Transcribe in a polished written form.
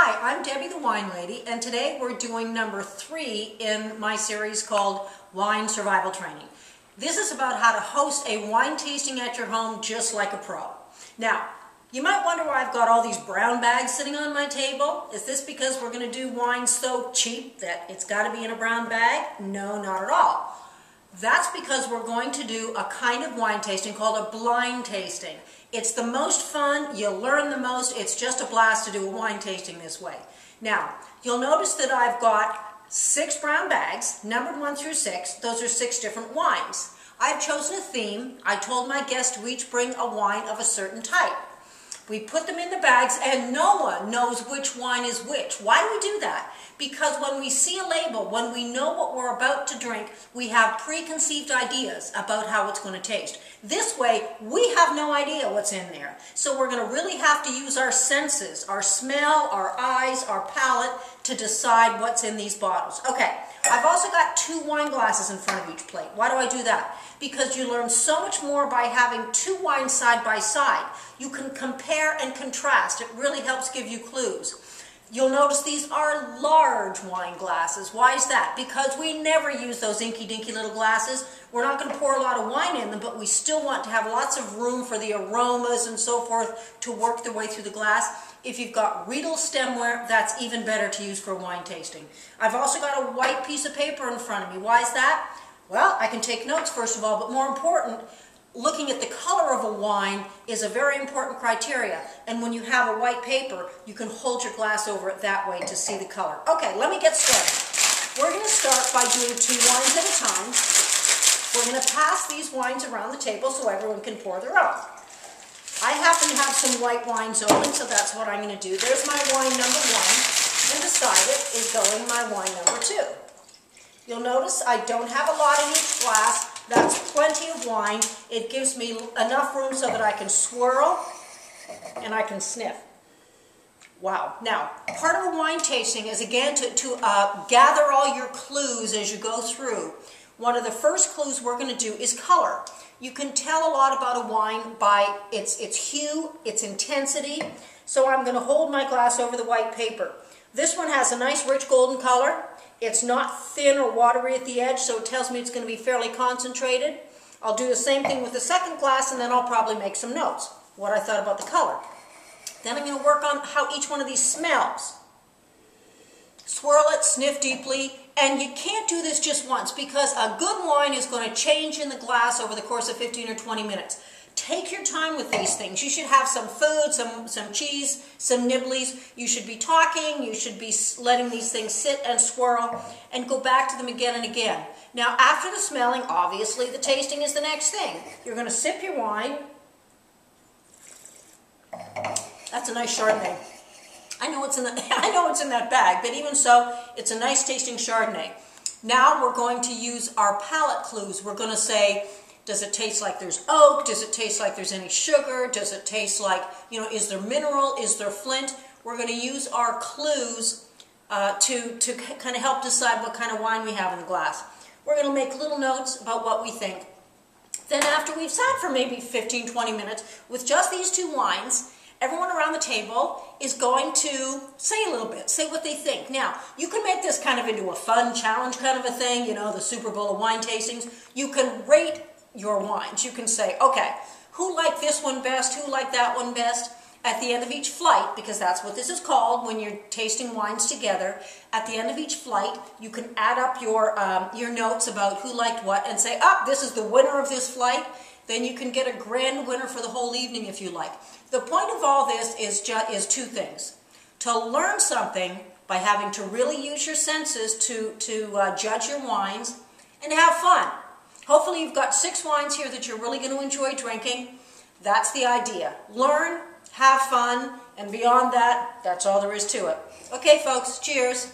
Hi, I'm Debbie the Wine Lady, and today we're doing number 3 in my series called Wine Survival Training. This is about how to host a wine tasting at your home just like a pro. Now, you might wonder why I've got all these brown bags sitting on my table. Is this because we're going to do wine so cheap that it's got to be in a brown bag? No, not at all. That's because we're going to do a kind of wine tasting called a blind tasting. It's the most fun, you'll learn the most, it's just a blast to do a wine tasting this way. Now, you'll notice that I've got 6 brown bags, numbered 1 through 6. Those are 6 different wines. I've chosen a theme. I told my guests to each bring a wine of a certain type. We put them in the bags and no one knows which wine is which. Why do we do that? Because when we see a label, when we know what we're about to drink, we have preconceived ideas about how it's going to taste. This way, we have no idea what's in there. So we're going to really have to use our senses, our smell, our eyes, our palate, to decide what's in these bottles. Okay, I've also got 2 wine glasses in front of each plate. Why do I do that? Because you learn so much more by having 2 wines side by side. You can compare and contrast. It really helps give you clues. You'll notice these are large wine glasses. Why is that? Because we never use those inky-dinky little glasses. We're not going to pour a lot of wine in them, but we still want to have lots of room for the aromas and so forth to work their way through the glass. If you've got Riedel stemware, that's even better to use for wine tasting. I've also got a white piece of paper in front of me. Why is that? Well, I can take notes first of all, but more important, looking at the color of a wine is a very important criteria. And when you have a white paper, you can hold your glass over it that way to see the color. Okay, let me get started. We're going to start by doing 2 wines at a time. We're going to pass these wines around the table so everyone can pour their own. I happen to have some white wines open, so that's what I'm going to do. There's my wine number 1, and beside it is going my wine number 2. You'll notice I don't have a lot in each glass. That's plenty of wine. It gives me enough room so that I can swirl and I can sniff. Wow. Now, part of a wine tasting is, again, to gather all your clues as you go through. One of the first clues we're going to do is color. You can tell a lot about a wine by its hue, its intensity. So I'm going to hold my glass over the white paper. This one has a nice rich golden color. It's not thin or watery at the edge, so it tells me it's going to be fairly concentrated. I'll do the same thing with the second glass, and then I'll probably make some notes, what I thought about the color. Then I'm going to work on how each one of these smells. Swirl it, sniff deeply, and you can't do this just once because a good wine is going to change in the glass over the course of 15 or 20 minutes. Take your time with these things. You should have some food, some cheese, some nibblies. You should be talking. You should be letting these things sit and swirl and go back to them again and again. Now, after the smelling, obviously, the tasting is the next thing. You're going to sip your wine. That's a nice Chardonnay. I know it's in that bag, but even so, it's a nice tasting Chardonnay. Now we're going to use our palate clues. We're going to say, does it taste like there's oak? Does it taste like there's any sugar? Does it taste like, is there mineral? Is there flint? We're going to use our clues to kind of help decide what kind of wine we have in the glass. We're going to make little notes about what we think. Then after we've sat for maybe 15, 20 minutes with just these 2 wines, everyone around the table is going to say a little bit, say what they think. Now, you can make this kind of into a fun challenge kind of a thing, the Super Bowl of wine tastings. You can rate your wines. You can say, okay, who liked this one best? Who liked that one best? At the end of each flight, because that's what this is called when you're tasting wines together, at the end of each flight, you can add up your notes about who liked what and say, this is the winner of this flight. Then you can get a grand winner for the whole evening if you like. The point of all this is 2 things. To learn something by having to really use your senses to judge your wines, and have fun. Hopefully you've got 6 wines here that you're really going to enjoy drinking. That's the idea. Learn, have fun, and beyond that, that's all there is to it. Okay, folks, cheers.